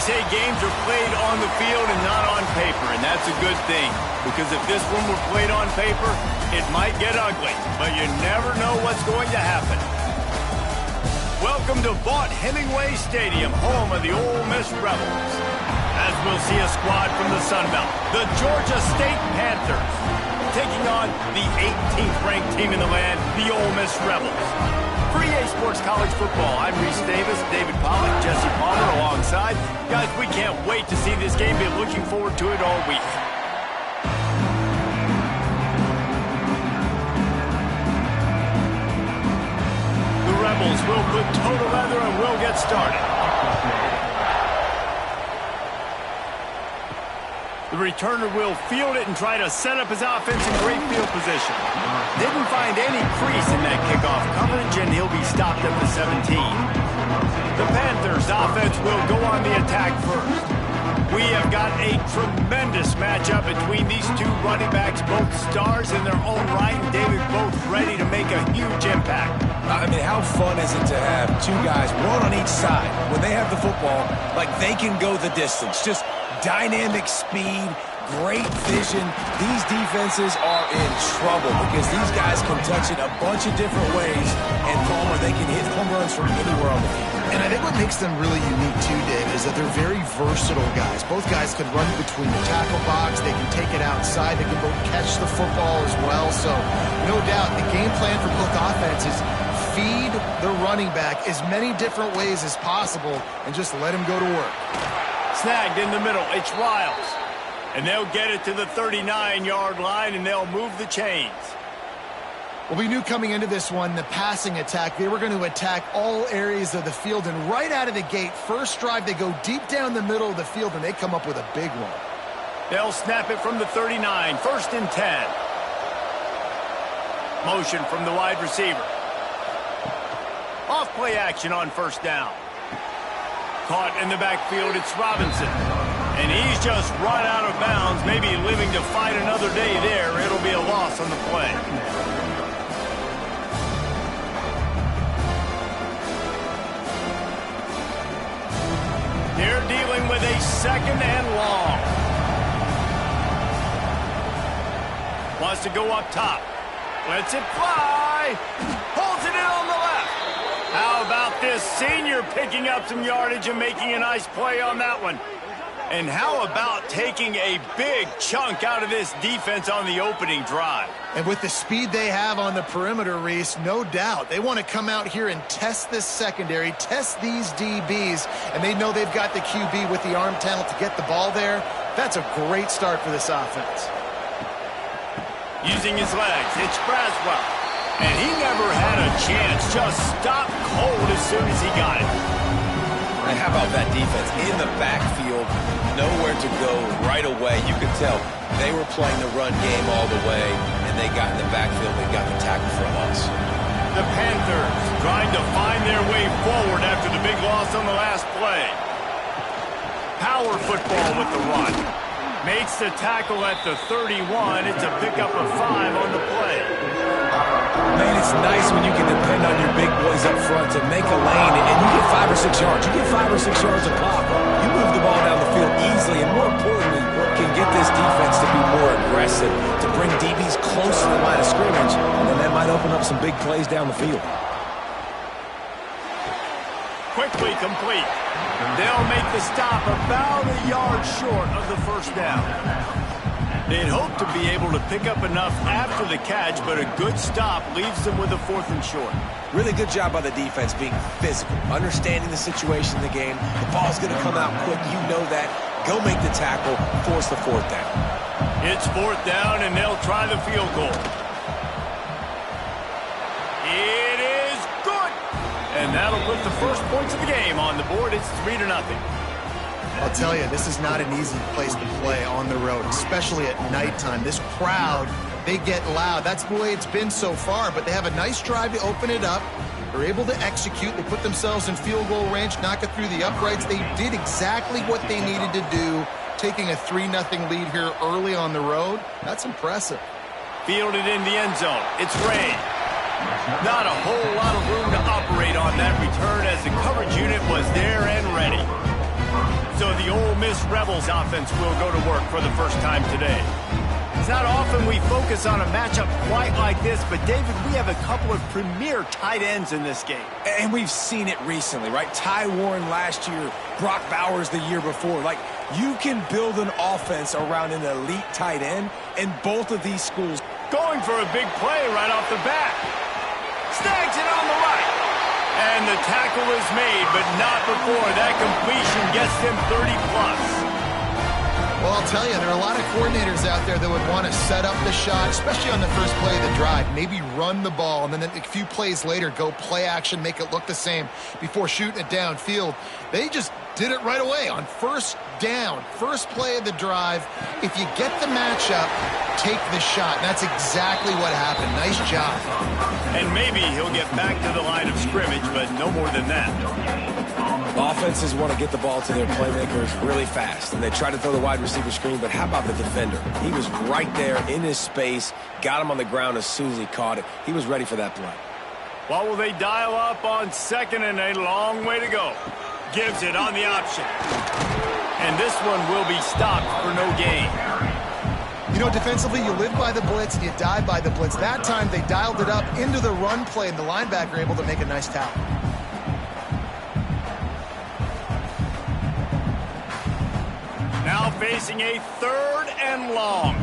say games are played on the field and not on paper, and that's a good thing. Because if this one were played on paper, it might get ugly, but you never know what's going to happen. Welcome to Vaught-Hemingway Stadium, home of the Ole Miss Rebels. As we'll see a squad from the Sun Belt, the Georgia State Panthers, taking on the 18th ranked team in the land, the Ole Miss Rebels. For EA Sports College Football, I'm Reese Davis, David Pollock, Jesse Palmer alongside. Guys, we can't wait to see this game. Been looking forward to it all week. The Rebels will put total leather and we'll get started. The returner will field it and try to set up his offense in great field position. Didn't find any crease in that kickoff coverage, and he'll be stopped at the 17. The Panthers' offense will go on the attack first. We have got a tremendous matchup between these two running backs, both stars in their own right, and David, both ready to make a huge impact. I mean, how fun is it to have two guys, one on each side, when they have the football, like they can go the distance. Just dynamic speed, great vision. These defenses are in trouble because these guys can touch it a bunch of different ways, and Palmer, they can hit home runs from anywhere on the field. And I think what makes them really unique too, Dave, is that they're very versatile guys. Both guys can run between the tackle box. They can take it outside. They can both catch the football as well. So no doubt the game plan for both offenses, feed the running back as many different ways as possible and just let him go to work. Snagged in the middle, it's Riles. And they'll get it to the 39-yard line, and they'll move the chains. Well, we knew coming into this one, the passing attack, they were going to attack all areas of the field. And right out of the gate, first drive, they go deep down the middle of the field, and they come up with a big one. They'll snap it from the 39, 1st and 10. Motion from the wide receiver. Off play action on 1st down. Caught in the backfield, it's Robinson. And he's just run out of bounds, maybe living to fight another day there. It'll be a loss on the play. They're dealing with a 2nd and long. Wants to go up top. Lets it fly. Holds it in on the left. How about this senior picking up some yardage and making a nice play on that one? And how about taking a big chunk out of this defense on the opening drive? And with the speed they have on the perimeter, Reese, no doubt, they want to come out here and test this secondary, test these DBs, and they know they've got the QB with the arm talent to get the ball there. That's a great start for this offense. Using his legs, it's Braswell. And he never had a chance, just stopped cold as soon as he got it. And how about that defense in the backfield, nowhere to go right away. You could tell they were playing the run game all the way, and they got in the backfield and got the tackle from us. The Panthers trying to find their way forward after the big loss on the last play. Power football with the run. Makes the tackle at the 31. It's a pickup of 5 on the play. Man, it's nice when you can depend on your big boys up front to make a lane, and you get 5 or 6 yards. You get 5 or 6 yards a pop. You move the ball down the field easily, and more importantly, can get this defense to be more aggressive, to bring DBs close to the line of scrimmage, and then that might open up some big plays down the field. Quickly complete. They'll make the stop about a yard short of the 1st down. They'd hope to be able to pick up enough after the catch, but a good stop leaves them with a 4th and short. Really good job by the defense being physical, understanding the situation in the game. The ball's going to come out quick. You know that. Go make the tackle, force the 4th down. It's 4th down, and they'll try the field goal. It is good. And that'll put the first points of the game on the board. It's 3-0. I'll tell you, this is not an easy place to play on the road, especially at nighttime. This crowd, they get loud. That's the way it's been so far, but they have a nice drive to open it up. They're able to execute. They put themselves in field goal range, knock it through the uprights. They did exactly what they needed to do, taking a 3-0 lead here early on the road. That's impressive. Fielded in the end zone. It's Ray. Not a whole lot of room to operate on that return as the coverage unit was there and ready. So the Ole Miss Rebels offense will go to work for the first time today. It's not often we focus on a matchup quite like this, but David, we have a couple of premier tight ends in this game. And we've seen it recently, right? Ty Warren last year, Brock Bowers the year before. Like, you can build an offense around an elite tight end, and both of these schools. Going for a big play right off the bat. Snags it on the right. And the tackle is made, but not before that completion gets him 30+. Well, I'll tell you, there are a lot of coordinators out there that would want to set up the shot, especially on the first play of the drive, maybe run the ball, and then a few plays later go play action, make it look the same before shooting it downfield. They just did it right away on first down, first play of the drive. If you get the matchup, take the shot. And that's exactly what happened. Nice job. And maybe he'll get back to the line of scrimmage, but no more than that. Offenses want to get the ball to their playmakers really fast, and they try to throw the wide receiver screen, but how about the defender? He was right there in his space, got him on the ground as soon as he caught it. He was ready for that play. What will they dial up on second and a long way to go? Gives it on the option. And this one will be stopped for no gain. You know, defensively, you live by the blitz, you die by the blitz. That time, they dialed it up into the run play, and the linebacker able to make a nice tackle. Now facing a 3rd and long.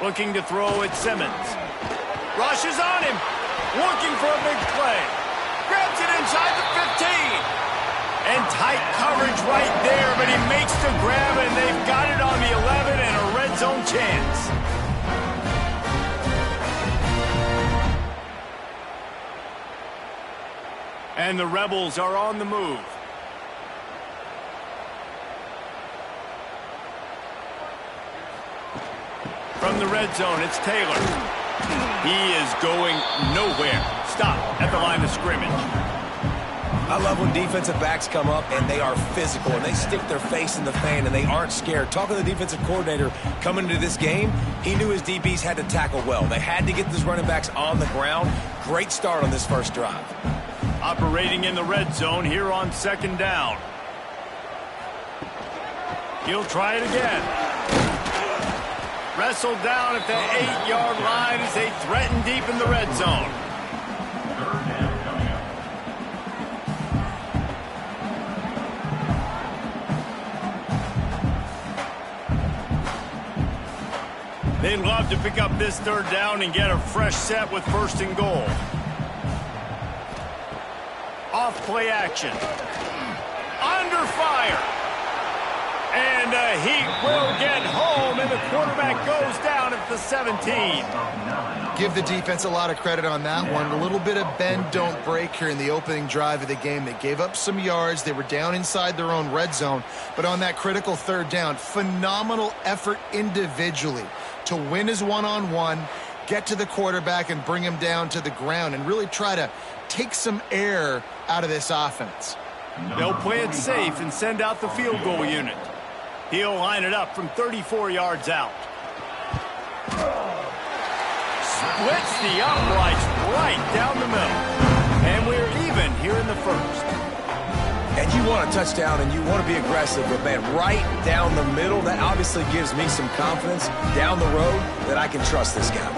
Looking to throw at Simmons. Rushes on him. Looking for a big play. Grabs it inside the 15. And tight coverage right there, but he makes the grab, and they've got it on the 11 and a red zone chance. And the Rebels are on the move. From the red zone, it's Taylor. He is going nowhere. Stop at the line of scrimmage. I love when defensive backs come up and they are physical and they stick their face in the fan and they aren't scared. Talking to the defensive coordinator coming into this game, he knew his DBs had to tackle well. They had to get these running backs on the ground. Great start on this first drive. Operating in the red zone here on 2nd down. He'll try it again. Wrestled down at the 8-yard line as they threaten deep in the red zone. They'd love to pick up this 3rd down and get a fresh set with 1st and goal. Off play action. Under fire. And he will get home, and the quarterback goes down at the 17. Give the defense a lot of credit on that one. A little bit of bend, don't break here in the opening drive of the game. They gave up some yards. They were down inside their own red zone. But on that critical 3rd down, phenomenal effort individually to win his one-on-one, get to the quarterback and bring him down to the ground and really try to take some air out of this offense. They'll play it safe and send out the field goal unit. He'll line it up from 34 yards out. Splits the uprights right down the middle. And we're even here in the 1st. And you want a touchdown and you want to be aggressive, but man, right down the middle, that obviously gives me some confidence down the road that I can trust this guy.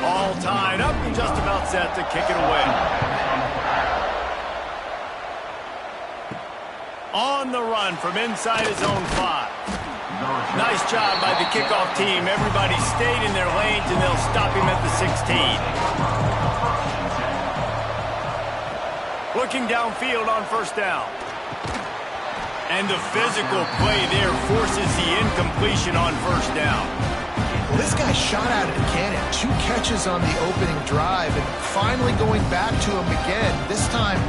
All tied up and just about set to kick it away. On the run from inside his own 5. Nice job by the kickoff team. Everybody stayed in their lanes, and they'll stop him at the 16. Looking downfield on 1st down. And the physical play there forces the incompletion on 1st down. Well, this guy shot out of the cannon. 2 catches on the opening drive, and finally going back to him again. This time,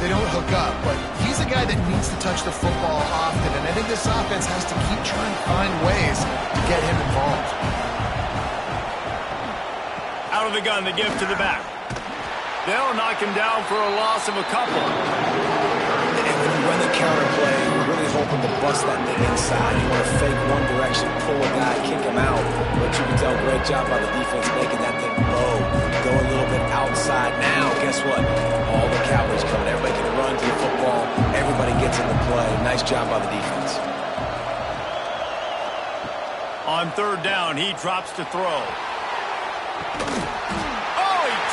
they don't hook up, but he's a guy that needs to touch the football often, and I think this offense has to keep trying to find ways to get him involved. Out of the gun, the give to the back. They'll knock him down for a loss of a couple. And when you run the counter play, you're really hoping to bust that thing inside. You want to fake one direction, pull a guy, kick him out. But you can tell, great job by the defense making that thing low. Go a little bit outside now. Guess what? All the Cowboys coming. Everybody can run to the football. Everybody gets in the play. Nice job by the defense. On third down, he drops to throw.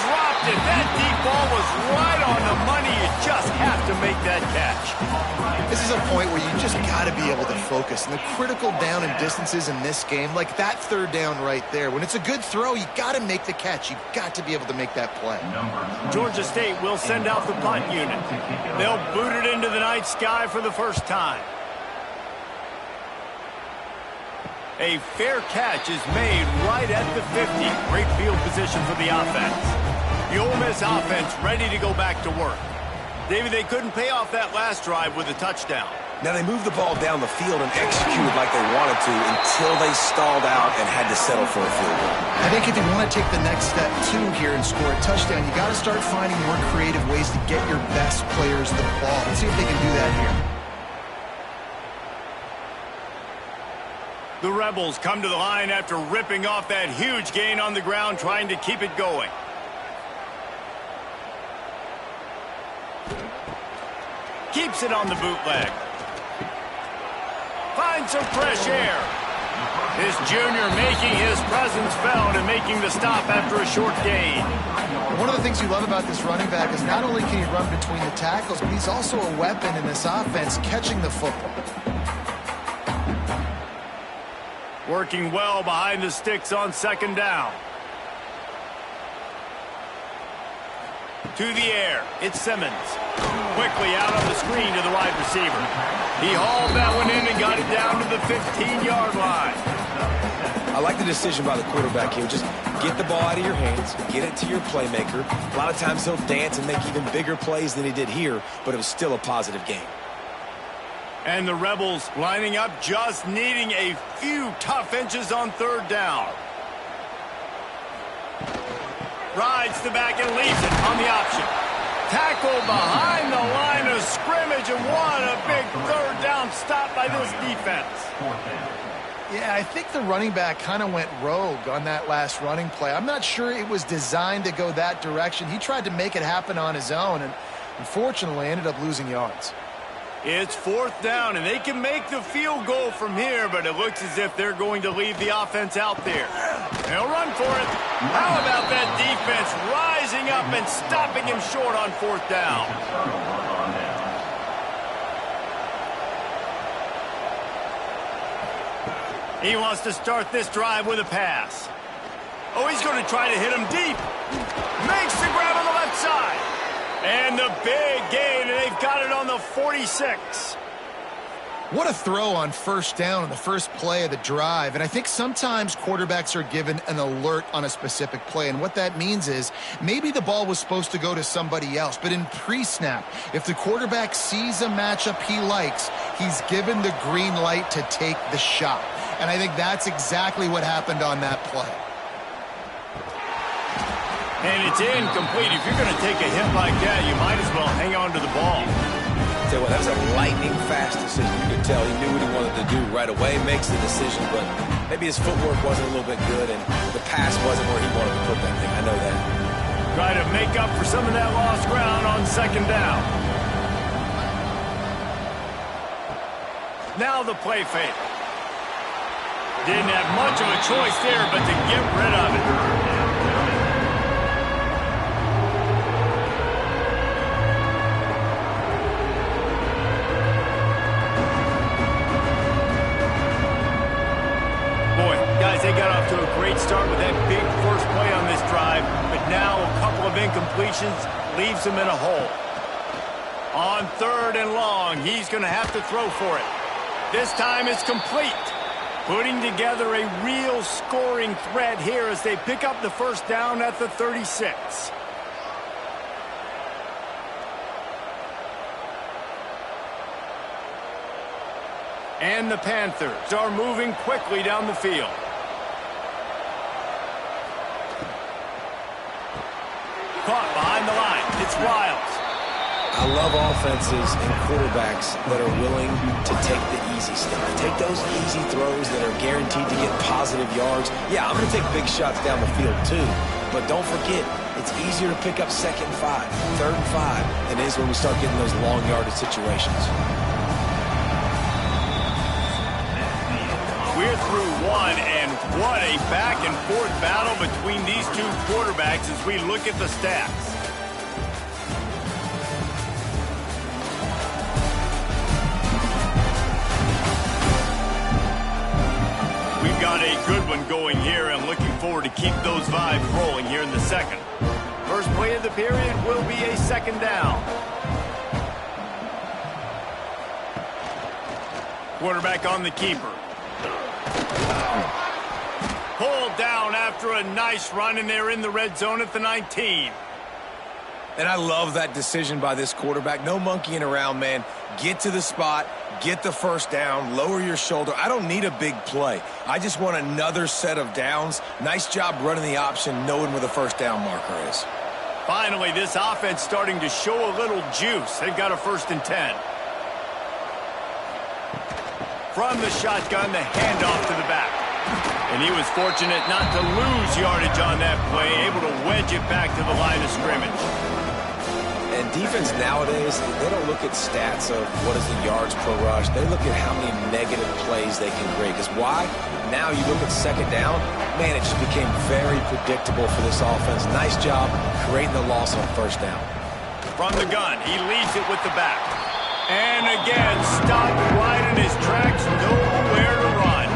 Dropped it. That deep ball was right on the money. You just have to make that catch. This is a point where you just got to be able to focus. And the critical down and distances in this game, like that third down right there, when it's a good throw, you got to make the catch. You've got to be able to make that play. Georgia State will send out the punt unit. They'll boot it into the night sky for the first time. A fair catch is made right at the 50. Great field position for the offense. The Ole Miss offense ready to go back to work. David, they couldn't pay off that last drive with a touchdown. Now, they moved the ball down the field and executed like they wanted to until they stalled out and had to settle for a field goal. I think if you want to take the next step, too, here and score a touchdown, you got to start finding more creative ways to get your best players the ball. Let's see if they can do that here. The Rebels come to the line after ripping off that huge gain on the ground, trying to keep it going. Keeps it on the bootleg. Finds some fresh air. This junior making his presence felt and making the stop after a short gain. One of the things you love about this running back is not only can he run between the tackles, but he's also a weapon in this offense, catching the football. Working well behind the sticks on second down. To the air, it's Simmons. Quickly out on the screen to the wide receiver. He hauled that one in and got it down to the 15-yard line. I like the decision by the quarterback here. Just get the ball out of your hands, get it to your playmaker. A lot of times he'll dance and make even bigger plays than he did here, but it was still a positive game. And the Rebels lining up, just needing a few tough inches on third down. Rides the back and leaves it on the option. Tackle behind the line of scrimmage, and what a big third down stop by this defense. Yeah, I think the running back kind of went rogue on that last running play. I'm not sure it was designed to go that direction. He tried to make it happen on his own, and unfortunately ended up losing yards. It's fourth down, and they can make the field goal from here, but it looks as if they're going to leave the offense out there. They'll run for it. How about that defense rising up and stopping him short on fourth down? He wants to start this drive with a pass. Oh, he's going to try to hit him deep. Makes the grab on the left side. And the big gain, and they've got it on the 46. What a throw on first down on the first play of the drive. And I think sometimes quarterbacks are given an alert on a specific play. And what that means is maybe the ball was supposed to go to somebody else. But in pre-snap, if the quarterback sees a matchup he likes, he's given the green light to take the shot. And I think that's exactly what happened on that play. And it's incomplete. If you're going to take a hit like that, you might as well hang on to the ball. Tell you what, that was a lightning-fast decision. You could tell he knew what he wanted to do right away, makes the decision, but maybe his footwork wasn't a little bit good, and the pass wasn't where he wanted to put that thing. I know that. Try to make up for some of that lost ground on second down. Now the play fake. Didn't have much of a choice there, but to get rid of it. Guys, they got off to a great start with that big first play on this drive, but now a couple of incompletions leaves them in a hole. On third and long, he's going to have to throw for it. This time it's complete, putting together a real scoring threat here as they pick up the first down at the 36. And the Panthers are moving quickly down the field. Caught behind the line. It's Wiles. I love offenses and quarterbacks that are willing to take the easy stuff. Take those easy throws that are guaranteed to get positive yards. Yeah, I'm going to take big shots down the field too, but don't forget, it's easier to pick up 2nd and 5, 3rd and 5 than it is when we start getting those long yardage situations. We're through one, and what a back-and-forth battle between these two quarterbacks as we look at the stats. We've got a good one going here. I'm looking forward to keep those vibes rolling here in the second. First play of the period will be a 2nd down. Quarterback on the keeper. Pulled down after a nice run, and they're in the red zone at the 19. And I love that decision by this quarterback. No monkeying around, man. Get to the spot, get the first down, lower your shoulder. I don't need a big play. I just want another set of downs. Nice job running the option, knowing where the first down marker is. Finally, this offense starting to show a little juice. They've got a 1st and 10. From the shotgun, the handoff to the back. And he was fortunate not to lose yardage on that play, able to wedge it back to the line of scrimmage. And defense nowadays, they don't look at stats of what is the yards per rush. They look at how many negative plays they can create. Because why? Now you look at 2nd down, man, it just became very predictable for this offense. Nice job creating the loss on 1st down. From the gun, he leaves it with the back. And again, stopped right in his tracks, nowhere to run.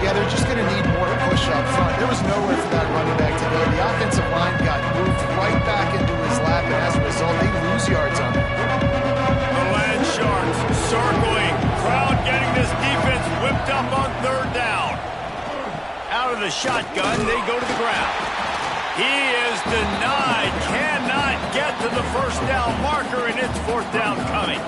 Yeah, they're just going to need more push up front. There was nowhere for that running back to go. The offensive line got moved right back into his lap, and as a result, they lose yards on it. The Land Sharks circling. Crowd getting this defense whipped up on 3rd down. Out of the shotgun, they go to the ground. He is denied. Cannot get to the 1st down marker, and it's 4th down coming.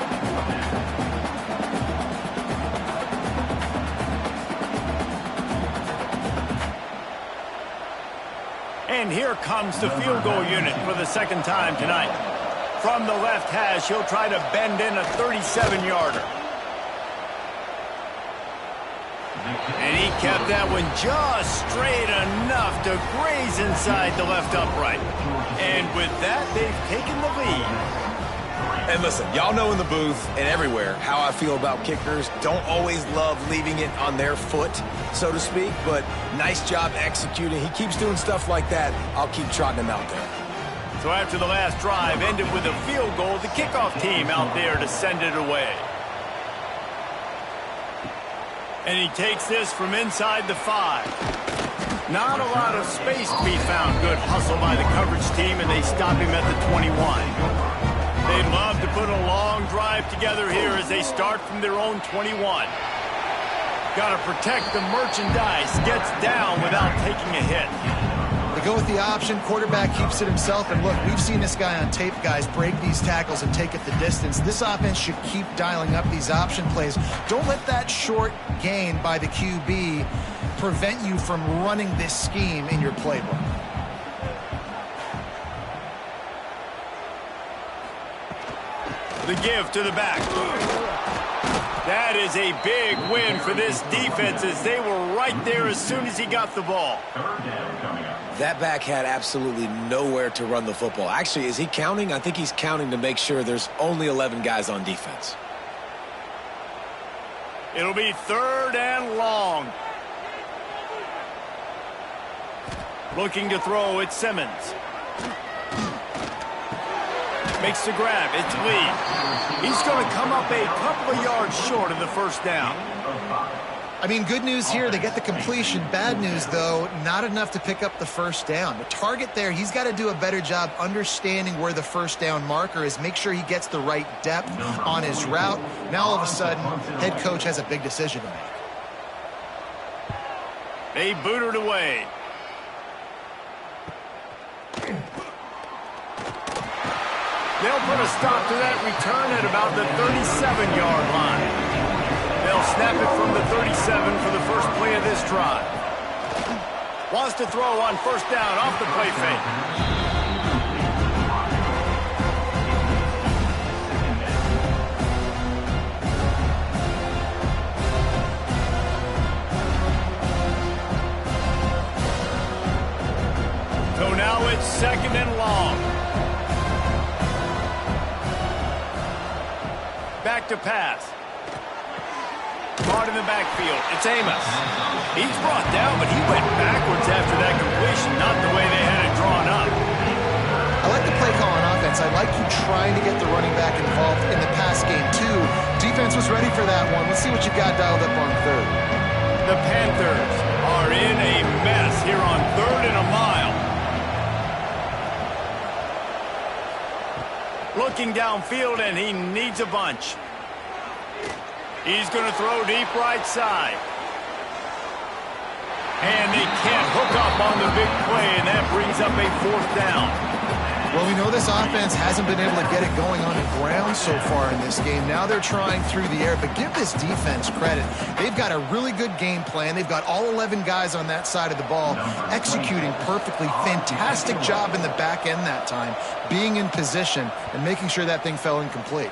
And here comes the field goal unit for the 2nd time tonight. From the left hash, he'll try to bend in a 37-yarder. And he kept that one just straight enough to graze inside the left upright. And with that, they've taken the lead. And listen, y'all know in the booth and everywhere how I feel about kickers. Don't always love leaving it on their foot, so to speak, but nice job executing. He keeps doing stuff like that. I'll keep trotting him out there. So after the last drive ended with a field goal, the kickoff team out there to send it away. And he takes this from inside the 5. Not a lot of space to be found. Good hustle by the coverage team, and they stop him at the 21. They'd love to put a long drive together here as they start from their own 21. Got to protect the merchandise. Gets down without taking a hit. They go with the option. Quarterback keeps it himself. And look, we've seen this guy on tape, guys, break these tackles and take it the distance. This offense should keep dialing up these option plays. Don't let that short gain by the QB prevent you from running this scheme in your playbook. The give to the back. That is a big win for this defense as they were right there as soon as he got the ball. That back had absolutely nowhere to run the football. Actually, is he counting? I think he's counting to make sure there's only 11 guys on defense. It'll be 3rd and long. Looking to throw, it's Simmons. Makes the grab, it's Lee. He's going to come up a couple of yards short of the 1st down. I mean, good news here, they get the completion. Bad news, though, not enough to pick up the 1st down. The target there, he's got to do a better job understanding where the 1st down marker is, make sure he gets the right depth on his route. Now, all of a sudden, head coach has a big decision to make. They boot it away. They'll put a stop to that return at about the 37-yard line. They'll snap it from the 37 for the first play of this drive. Wants to throw on 1st down off the play fake. now it's 2nd and long. Back to pass. Caught in the backfield. It's Amos. He's brought down, but he went backwards after that completion, not the way they had it drawn up. I like the play call on offense. I like you trying to get the running back involved in the pass game, too. Defense was ready for that one. Let's see what you got dialed up on 3rd. The Panthers are in a mess here on 3rd and a mile. Looking downfield, and he needs a bunch. He's going to throw deep right side. And they can't hook up on the big play, and that brings up a 4th down. Well, we know this offense hasn't been able to get it going on the ground so far in this game. Now they're trying through the air, but give this defense credit. They've got a really good game plan. They've got all 11 guys on that side of the ball executing perfectly. Fantastic job in the back end that time, being in position and making sure that thing fell incomplete.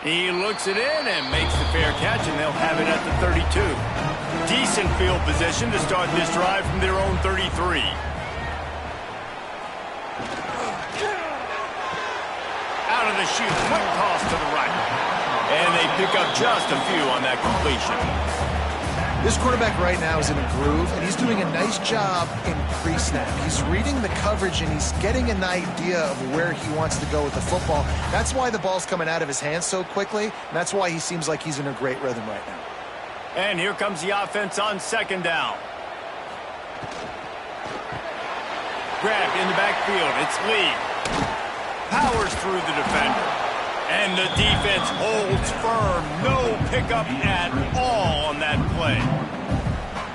He looks it in and makes the fair catch, and they'll have it at the 32. Decent field position to start this drive from their own 33. Out of the chute, quick toss to the right. And they pick up just a few on that completion. This quarterback right now is in a groove, and he's doing a nice job in pre-snap. He's reading the coverage, and he's getting an idea of where he wants to go with the football. That's why the ball's coming out of his hands so quickly, and that's why he seems like he's in a great rhythm right now. And here comes the offense on 2nd down. Grabbed in the backfield. It's Lee. Powers through the defender. And the defense holds firm. No pickup at all on that play.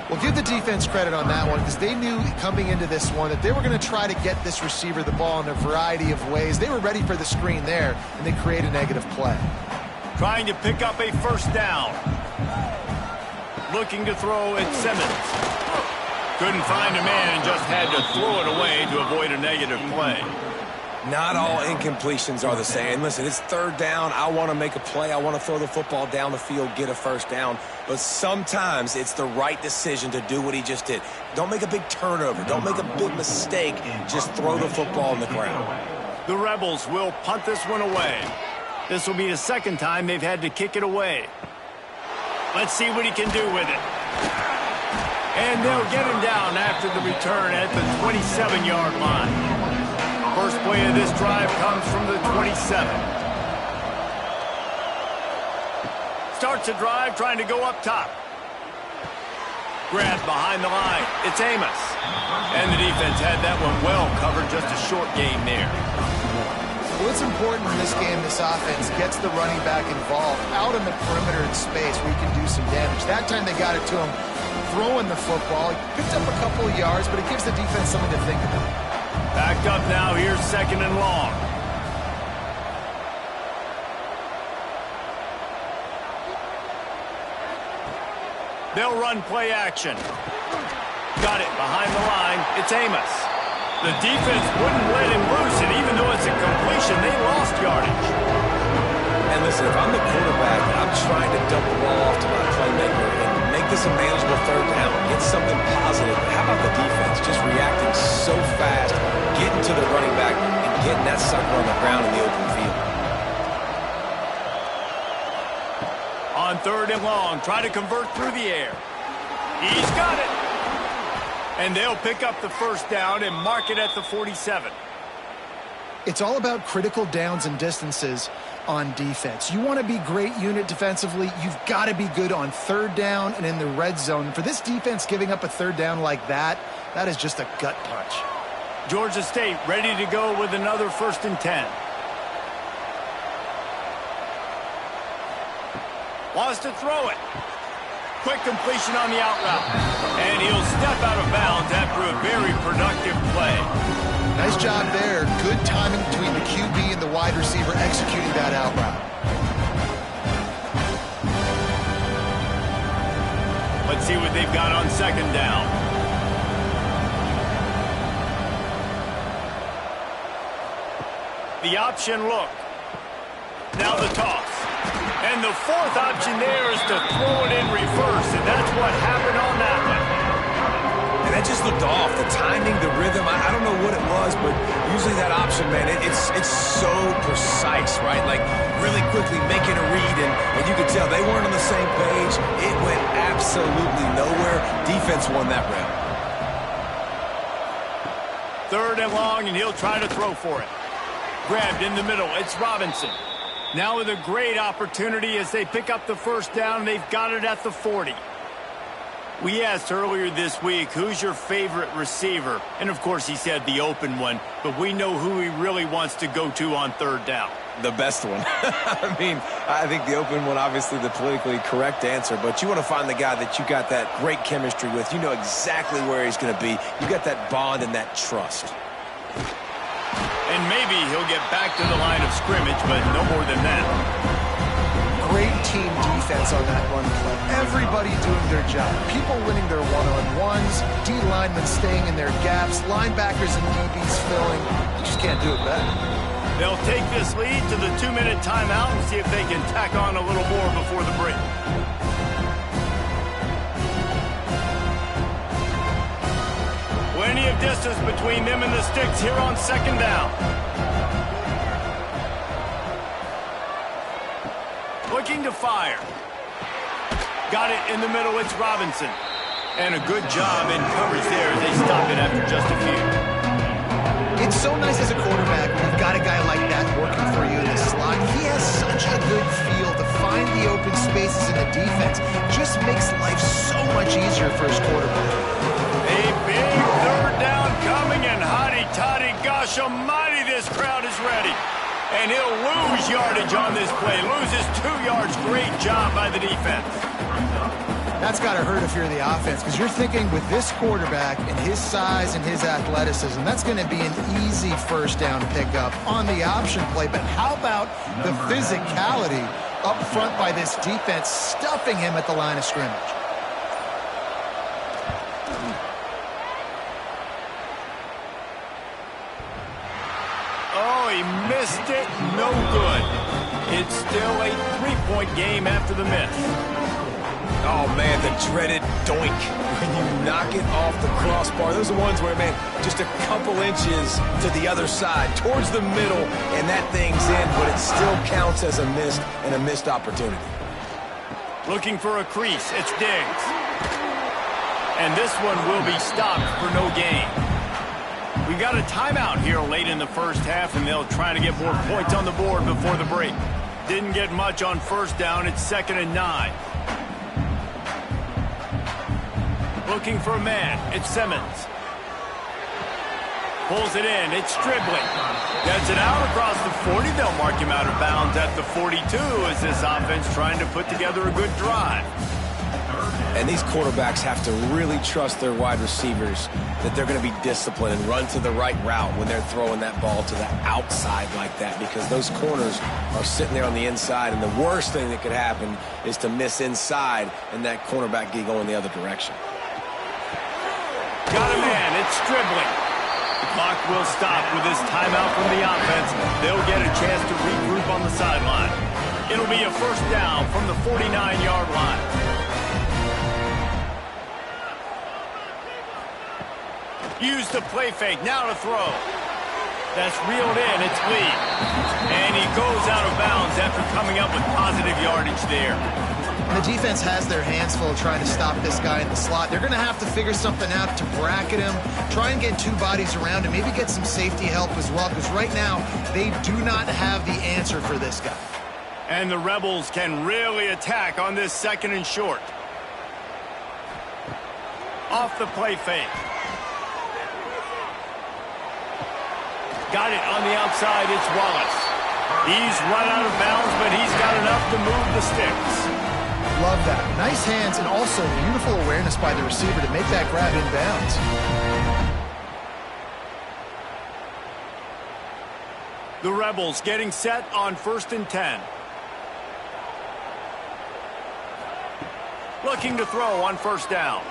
Well, give the defense credit on that one because they knew coming into this one that they were going to try to get this receiver the ball in a variety of ways. They were ready for the screen there, and they create a negative play. Trying to pick up a 1st down. Looking to throw at Simmons. Couldn't find a man and just had to throw it away to avoid a negative play. Not all incompletions are the same. Listen, it's 3rd down. I want to make a play. I want to throw the football down the field, get a 1st down. But sometimes it's the right decision to do what he just did. Don't make a big turnover. Don't make a big mistake. Just throw the football on the ground. The Rebels will punt this one away. This will be the 2nd time they've had to kick it away. Let's see what he can do with it. And they'll get him down after the return at the 27-yard line. First play of this drive comes from the 27. Starts a drive trying to go up top. Grabbed behind the line. It's Amos. And the defense had that one well covered. Just a short game there. Well, it's important in this game this offense gets the running back involved out in the perimeter in space where he can do some damage. That time they got it to him throwing the football. He picked up a couple of yards, but it gives the defense something to think about. Backed up now. Here's 2nd and long. They'll run play action. Got it behind the line. It's Amos. The defense wouldn't let him loose, and even though it's a completion, they lost yardage. And listen, if I'm the quarterback, I'm trying to dump the ball off to my playmaker and make this a manageable 3rd down, get something positive. But how about the defense just reacting so fast, getting to the running back, and getting that sucker on the ground in the open field? On 3rd and long, try to convert through the air. He's got it. And they'll pick up the 1st down and mark it at the 47. It's all about critical downs and distances on defense. You want to be great unit defensively, you've got to be good on 3rd down and in the red zone. For this defense giving up a 3rd down like that, that is just a gut punch. Georgia State ready to go with another 1st and 10. Wants to throw it. Quick completion on the out route. And he'll step out of bounds after a very productive play. Nice job there. Good timing between the QB and the wide receiver executing that out route. Let's see what they've got on 2nd down. The option look. Now the toss. And the 4th option there is to throw it in reverse, and that's what happened on that one. And that It just looked off. The timing, the rhythm, I don't know what it was, but usually that option, man, it's so precise, right? Like, really quickly making a read, and you could tell they weren't on the same page. It went absolutely nowhere. Defense won that round. 3rd and long, and he'll try to throw for it. Grabbed in the middle. It's Robinson. Now with a great opportunity as they pick up the first down. They've got it at the 40. We asked earlier this week, who's your favorite receiver? And, of course, he said the open one. But we know who he really wants to go to on 3rd down. The best one. I mean, I think the open one, obviously the politically correct answer, but you want to find the guy that you got that great chemistry with. You know exactly where he's going to be. You got that bond and that trust. And maybe he'll get back to the line of scrimmage, but no more than that. Great team defense on that run play. Everybody doing their job. People winning their one-on-ones, D-linemen staying in their gaps, linebackers and DBs filling. You just can't do it better. They'll take this lead to the 2-minute timeout and see if they can tack on a little more before the break. Plenty of distance between them and the sticks here on 2nd down. Looking to fire. Got it in the middle. It's Robinson. And a good job in coverage there as they stop it after just a few. It's so nice as a quarterback when you've got a guy like that working for you in the slot. He has such a good feel to find the open spaces in the defense. Just makes life so much easier for his quarterback. A big 3rd down coming, and hotty-toddy, gosh almighty, this crowd is ready. And he'll lose yardage on this play. Loses 2 yards. Great job by the defense. That's got to hurt if you're the offense, because you're thinking with this quarterback and his size and his athleticism, that's going to be an easy 1st down pickup on the option play. But how about the physicality up front by this defense, stuffing him at the line of scrimmage? Oh, he missed it. No good. It's still a 3-point game after the miss. Oh, man, the dreaded doink. When you knock it off the crossbar, those are ones where, man, just a couple inches to the other side, towards the middle, and that thing's in, but it still counts as a missed and a missed opportunity. Looking for a crease. It's Diggs. And this one will be stopped for no gain. We got a timeout here late in the 1st half, and they'll try to get more points on the board before the break. Didn't get much on 1st down. It's 2nd and 9. Looking for a man. It's Simmons. Pulls it in. It's Stribling. Gets it out across the 40. They'll mark him out of bounds at the 42 as this offense trying to put together a good drive. And these quarterbacks have to really trust their wide receivers that they're going to be disciplined and run to the right route when they're throwing that ball to the outside like that, because those corners are sitting there on the inside, and the worst thing that could happen is to miss inside and that cornerback get going the other direction. Got a man. It's Stribling. The clock will stop with this timeout from the offense. They'll get a chance to regroup on the sideline. It'll be a 1st down from the 49-yard line. Use the play fake. Now to throw. That's reeled in. It's Lee. And he goes out of bounds after coming up with positive yardage there. The defense has their hands full trying to stop this guy in the slot. They're going to have to figure something out to bracket him, try and get 2 bodies around him, maybe get some safety help as well, because right now they do not have the answer for this guy. And the Rebels can really attack on this 2nd and short. Off the play fake. Got it on the outside. It's Wallace. He's run out of bounds, but he's got enough to move the sticks. Love that. Nice hands and also beautiful awareness by the receiver to make that grab inbounds. The Rebels getting set on 1st and 10. Looking to throw on 1st down.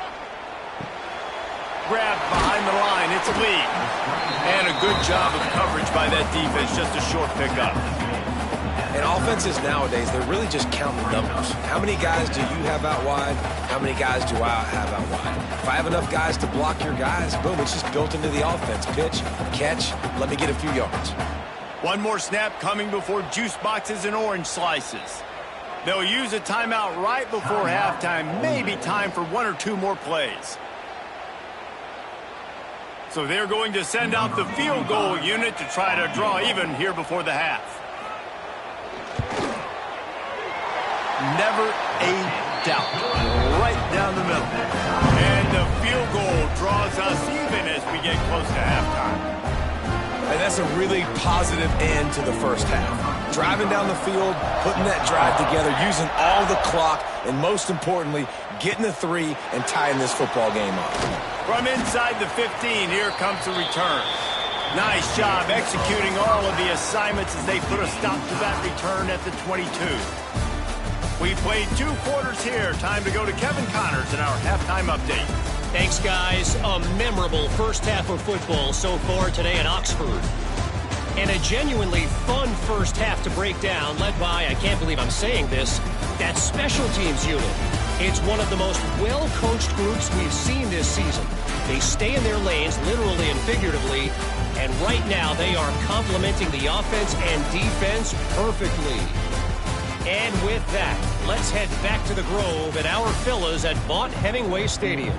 Grabbed behind the line. It's Lee. And a good job of coverage by that defense. Just a short pickup. And offenses nowadays, they're really just counting numbers. How many guys do you have out wide? How many guys do I have out wide? If I have enough guys to block your guys, boom, it's just built into the offense. Pitch, catch, let me get a few yards. One more snap coming before juice boxes and orange slices. They'll use a timeout right before halftime, maybe time for one or two more plays. So they're going to send out the field goal unit to try to draw even here before the half. Never a doubt. Right down the middle. And the field goal draws us even as we get close to halftime. And that's a really positive end to the first half. Driving down the field, putting that drive together, using all the clock, and most importantly, getting the three and tying this football game up. From inside the 15, here comes the return. Nice job executing all of the assignments as they put a stop to that return at the 22. We played 2 quarters here. Time to go to Kevin Connors in our halftime update. Thanks, guys. A memorable first half of football so far today in Oxford. And a genuinely fun first half to break down, led by, I can't believe I'm saying this, that special teams unit. It's one of the most well-coached groups we've seen this season. They stay in their lanes, literally and figuratively, and right now they are complementing the offense and defense perfectly. And with that, let's head back to the Grove and our fellas at Vaught Hemingway Stadium.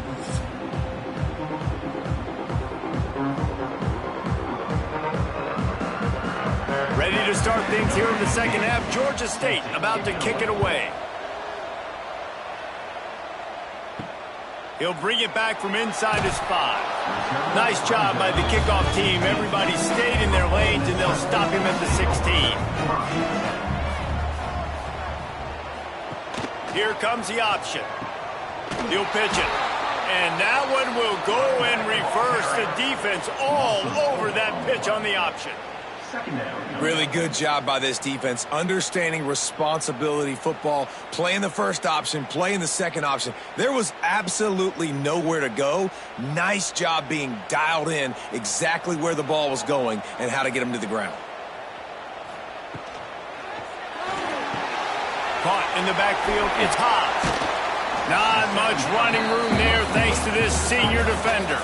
Ready to start things here in the second half. Georgia State about to kick it away. He'll bring it back from inside his 5. Nice job by the kickoff team. Everybody stayed in their lanes, and they'll stop him at the 16. Here comes the option. He'll pitch it. And that one will go and reverse the defense all over that pitch on the option. Really good job by this defense, understanding responsibility football, playing the first option, playing the second option. There was absolutely nowhere to go. Nice job being dialed in exactly where the ball was going and how to get him to the ground. Caught in the backfield, it's Haas. Not much running room there thanks to this senior defender.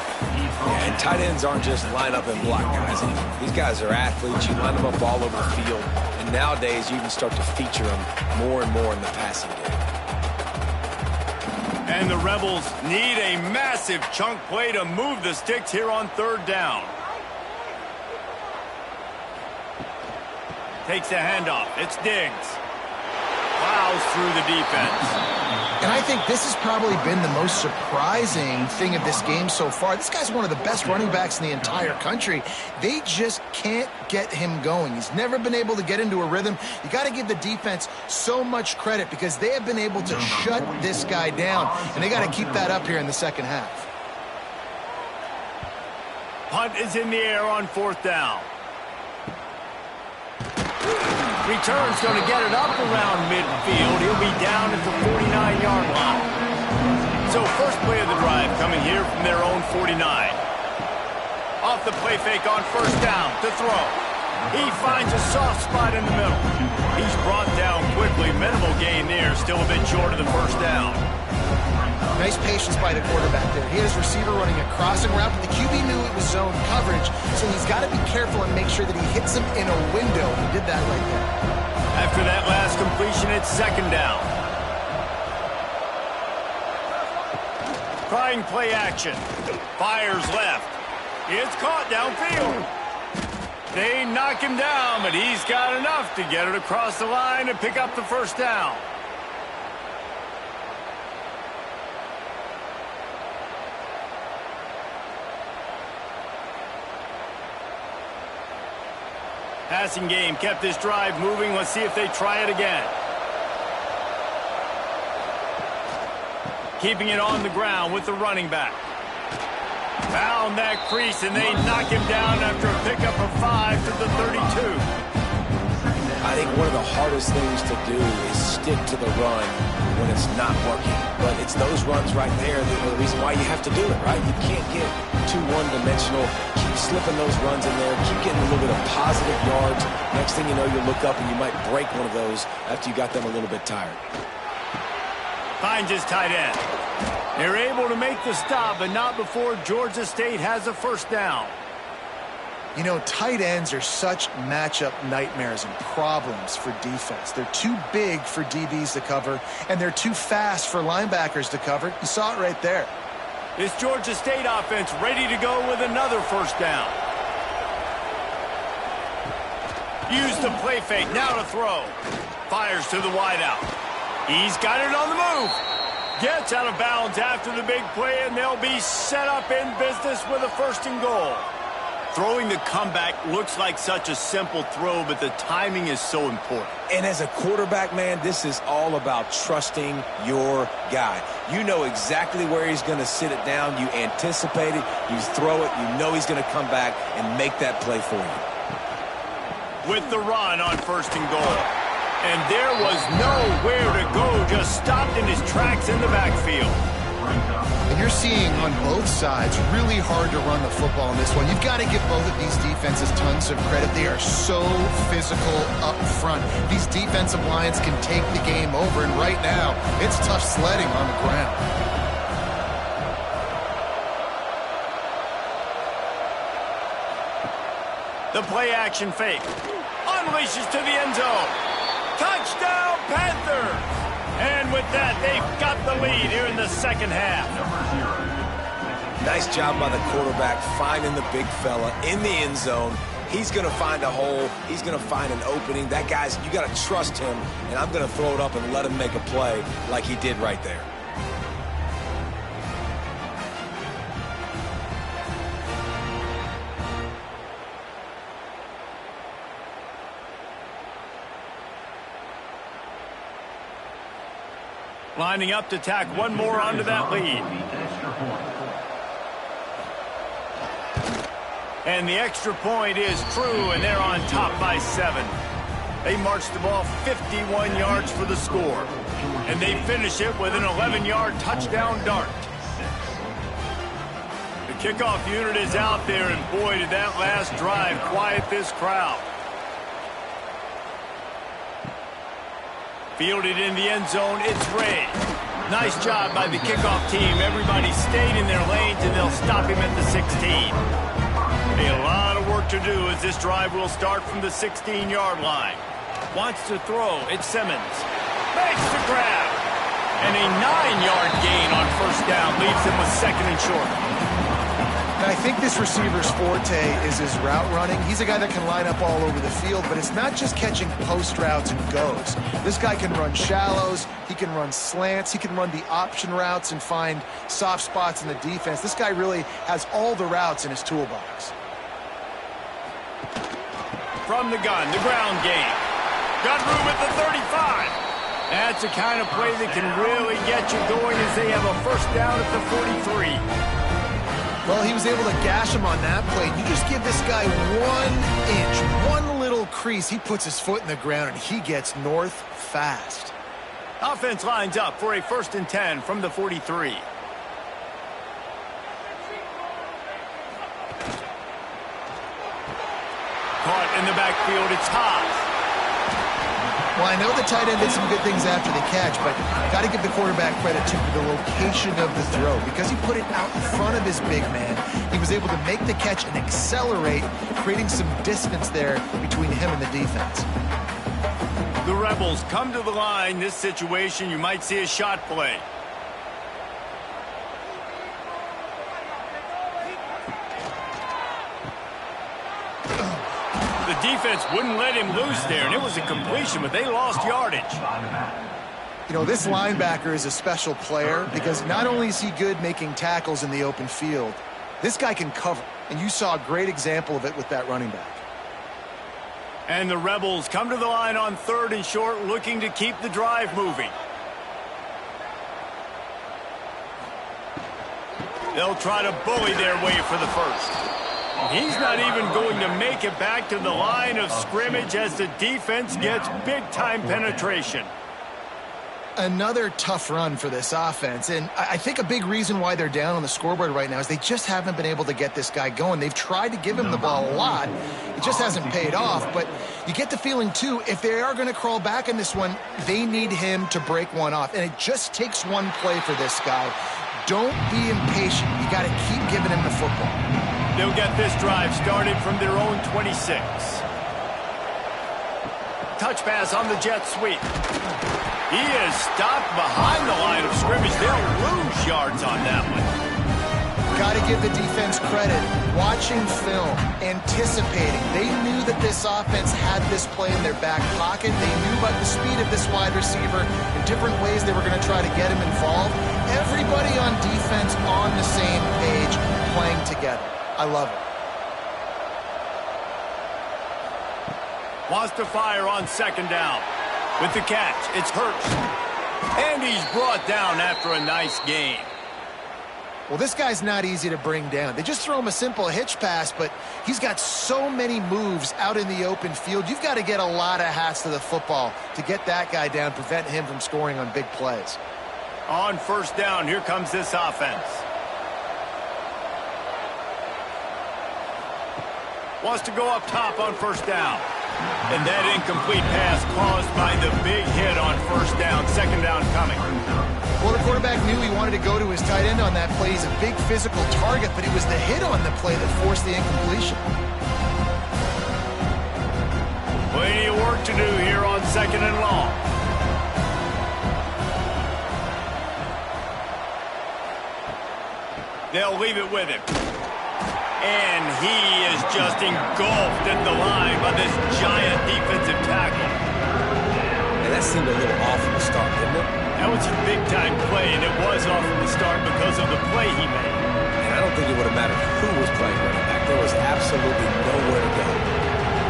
Yeah, and tight ends aren't just line up and block guys anymore. These guys are athletes. You line them up all over the field. And nowadays, you can start to feature them more and more in the passing game. And the Rebels need a massive chunk play to move the sticks here on 3rd down. Takes the handoff. It's Diggs. Plows through the defense. And I think this has probably been the most surprising thing of this game so far. This guy's one of the best running backs in the entire country. They just can't get him going. He's never been able to get into a rhythm. You got to give the defense so much credit because they have been able to shut this guy down, and they got to keep that up here in the second half. Punt is in the air on 4th down. Return's going to get it up around midfield. He'll be down at the 49-yard line. So first play of the drive coming here from their own 49. Off the play fake on 1st down to throw. He finds a soft spot in the middle. He's brought down quickly. Minimal gain there. Still a bit short of the 1st down. Nice patience by the quarterback there. He had his receiver running a crossing route, but the QB knew it was zone coverage, so he's got to be careful and make sure that he hits him in a window. He did that right there. After that last completion, it's 2nd down. Trying play action. Fires left. It's caught downfield. They knock him down, but he's got enough to get it across the line and pick up the 1st down. Passing game kept this drive moving. Let's see if they try it again. Keeping it on the ground with the running back. Found that crease, and they knock him down after a pickup of 5 to the 32. I think one of the hardest things to do is stick to the run when it's not working. But it's those runs right there that are the reason why you have to do it, right? You can't get too one-dimensional. Keep slipping those runs in there. Keep getting a little bit of positive yards. Next thing you know, you look up and you might break one of those after you got them a little bit tired. Finds his tight end. They're able to make the stop, but not before Georgia State has a first down. You know, tight ends are such matchup nightmares and problems for defense. They're too big for DBs to cover, and they're too fast for linebackers to cover. You saw it right there. This Georgia State offense ready to go with another first down. Use the play fake, now to throw. Fires to the wideout. He's got it on the move. Gets out of bounds after the big play, and they'll be set up in business with a first and goal. Throwing the comeback looks like such a simple throw, but the timing is so important. And as a quarterback, man, this is all about trusting your guy. You know exactly where he's going to sit it down. You anticipate it. You throw it. You know he's going to come back and make that play for you. With the run on first and goal. And there was nowhere to go, just stopped in his tracks in the backfield. And you're seeing on both sides really hard to run the football in this one. You've got to give both of these defenses tons of credit. They are so physical up front. These defensive lines can take the game over, and right now, it's tough sledding on the ground. The play action fake. Unleashes to the end zone. Touchdown, Panthers! And with that, they've got the lead here in the second half. Nice job by the quarterback finding the big fella in the end zone. He's going to find a hole. He's going to find an opening. That guy's, you got to trust him, and I'm going to throw it up and let him make a play like he did right there. Lining up to tack one more onto that lead. And the extra point is true, and they're on top by 7. They march the ball 51 yards for the score. And they finish it with an 11-yard touchdown dart. The kickoff unit is out there, and boy, did that last drive quiet this crowd. Fielded in the end zone, it's Ray. Nice job by the kickoff team. Everybody stayed in their lanes, and they'll stop him at the 16. A lot of work to do as this drive will start from the 16-yard line. Wants to throw, it's Simmons. Makes the grab. And a 9-yard gain on first down leaves him with second and short. And I think this receiver's forte is his route running. He's a guy that can line up all over the field, but it's not just catching post routes and goes. This guy can run shallows, he can run slants, he can run the option routes and find soft spots in the defense. This guy really has all the routes in his toolbox. From the gun, the ground game. Got room at the 35. That's the kind of play that can really get you going as they have a first down at the 43. Well, he was able to gash him on that play. You just give this guy 1 inch, one little crease. He puts his foot in the ground, and he gets north fast. Offense lines up for a 1st and 10 from the 43. Caught in the backfield, it's Haas. Well, I know the tight end did some good things after the catch, but got to give the quarterback credit, too, for the location of the throw. Because he put it out in front of his big man, he was able to make the catch and accelerate, creating some distance there between him and the defense. The Rebels come to the line. This situation, you might see a shot play. The defense wouldn't let him loose there, and it was a completion, but they lost yardage. You know, this linebacker is a special player because not only is he good making tackles in the open field, this guy can cover, and you saw a great example of it with that running back. And the Rebels come to the line on 3rd and short, looking to keep the drive moving. They'll try to bully their way for the first. He's not even going to make it back to the line of scrimmage as the defense gets big-time penetration. Another tough run for this offense, and I think a big reason why they're down on the scoreboard right now is they just haven't been able to get this guy going. They've tried to give him the ball a lot. It just hasn't paid off, but you get the feeling, too, if they are going to crawl back in this one, they need him to break one off, and it just takes one play for this guy. Don't be impatient. You got to keep giving him the football. They'll get this drive started from their own 26. Touch pass on the jet sweep. He is stopped behind the line of scrimmage. They'll lose yards on that one. Got to give the defense credit. Watching film, anticipating. They knew that this offense had this play in their back pocket. They knew about the speed of this wide receiver and different ways they were going to try to get him involved. Everybody on defense on the same page, playing together. I love it. Wants to fire on second down. With the catch, it's Hurts. And he's brought down after a nice gain. Well, this guy's not easy to bring down. They just throw him a simple hitch pass, but he's got so many moves out in the open field. You've got to get a lot of hats to the football to get that guy down, prevent him from scoring on big plays. On first down, here comes this offense. Wants to go up top on first down. And that incomplete pass caused by the big hit on first down. Second down coming. Well, the quarterback knew he wanted to go to his tight end on that play. He's a big physical target, but it was the hit on the play that forced the incompletion. Plenty of work to do here on second and long. They'll leave it with him. And he is just engulfed at the line by this giant defensive tackle. And that seemed a little off from the start, didn't it? That was a big-time play, and it was off from the start because of the play he made. And I don't think it would have mattered who was playing running back. There was absolutely nowhere to go.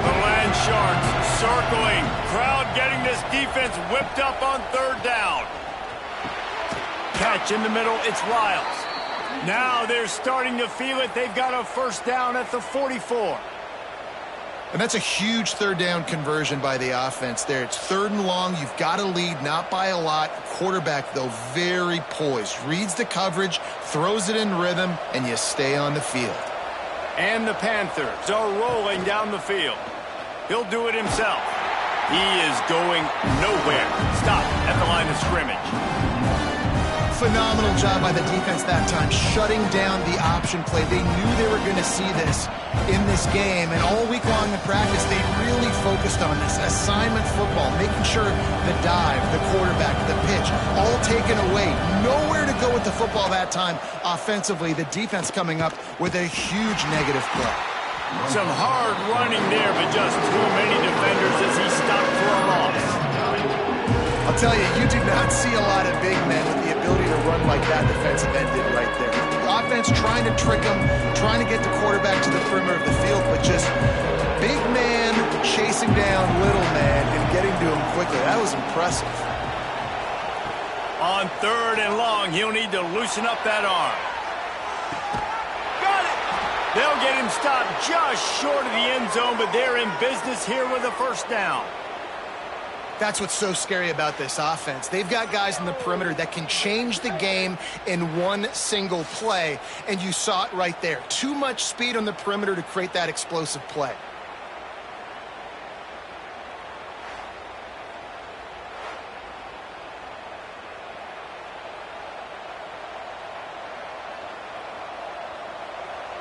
The Land Sharks circling. Crowd getting this defense whipped up on third down. Catch in the middle, it's Lyles. Now they're starting to feel it. They've got a first down at the 44. And that's a huge third down conversion by the offense there. It's third and long. You've got to lead, not by a lot. Quarterback, though, very poised. Reads the coverage, throws it in rhythm, and you stay on the field. And the Panthers are rolling down the field. He'll do it himself. He is going nowhere. Stop at the line of scrimmage. Phenomenal job by the defense that time, shutting down the option play. They knew they were going to see this in this game, and all week long in practice, they really focused on this. Assignment football, making sure the dive, the quarterback, the pitch, all taken away. Nowhere to go with the football that time offensively. The defense coming up with a huge negative play. Some hard running there, but just too many defenders as he stopped for a loss. I'll tell you, you do not see a lot of big men with the ability to run like that defensive end did right there. The offense trying to trick him, trying to get the quarterback to the perimeter of the field, but just big man chasing down little man and getting to him quickly. That was impressive. On third and long, he'll need to loosen up that arm. Got it! They'll get him stopped just short of the end zone, but they're in business here with a first down. That's what's so scary about this offense. They've got guys in the perimeter that can change the game in one single play, and you saw it right there. Too much speed on the perimeter to create that explosive play.